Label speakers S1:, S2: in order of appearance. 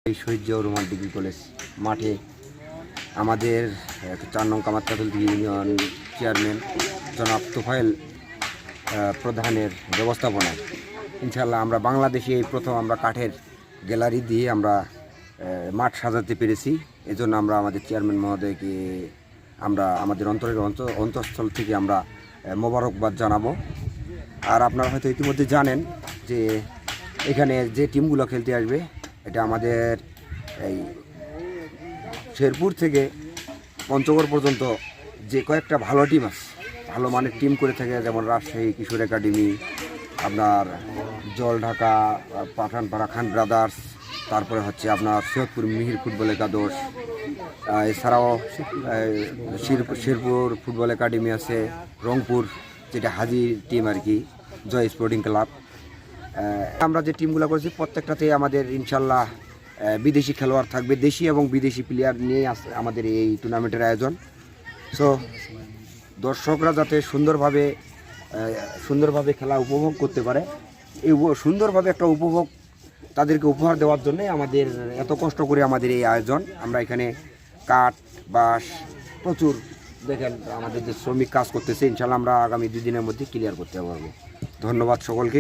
S1: এই শহীদ Ziaur Rahman degree college মাঠে আমাদের 4 নং কামারখালী ইউনিয়ন চেয়ারম্যান জনাব তোফায়েল প্রধানের ব্যবস্থাপনায় ইনশাআল্লাহ আমরা বাংলাদেশে এই প্রথম আমরা কাঠের গ্যালারি দিয়ে আমরা মাঠ সাজাতে পেরেছি। এজন্য আমরা আমাদের চেয়ারম্যান মহোদয়কে আমরা আমাদের অন্তঃস্থল থেকে আমরা মোবারকবাদ জানাবো। আর আপনারা হয়তো ইতিমধ্যে জানেন যে এখানে যে টিমগুলো খেলতে আসবে এটা আমাদের এই শেরপুর থেকে পঞ্চগড় পর্যন্ত যে কয়েকটা ভালো টিম আছে, ভালো মানের টিম করে থাকে, যেমন রাজশাহী কিশোর একাডেমি, আপনার জলঢাকা পাঠানপাড়া খান ব্রাদার্স, তারপরে হচ্ছে আপনার সৈয়দপুর মিহির ফুটবল একাদশ, এছাড়াও শেরপুর ফুটবল একাডেমি আছে, রংপুর যেটা হাজি টিম আর কি, জয় স্পোর্টিং ক্লাব। আমরা যে টিমগুলো করেছি প্রত্যেকটাতে আমাদের ইনশাল্লাহ বিদেশি খেলোয়াড় থাকবে, দেশি এবং বিদেশি প্লেয়ার নিয়ে আসছে আমাদের এই টুর্নামেন্টের আয়োজন। সো দর্শকরা যাতে সুন্দরভাবে খেলা উপভোগ করতে পারে, এই সুন্দরভাবে একটা উপভোগ তাদেরকে উপহার দেওয়ার জন্যই আমাদের এত কষ্ট করে আমাদের এই আয়োজন। আমরা এখানে কাঠ বাঁশ প্রচুর দেখেন আমাদের যে শ্রমিক কাজ করতেছে, ইনশাল্লাহ আমরা আগামী 2 দিনের মধ্যে ক্লিয়ার করতে পারবো। ধন্যবাদ সকলকে।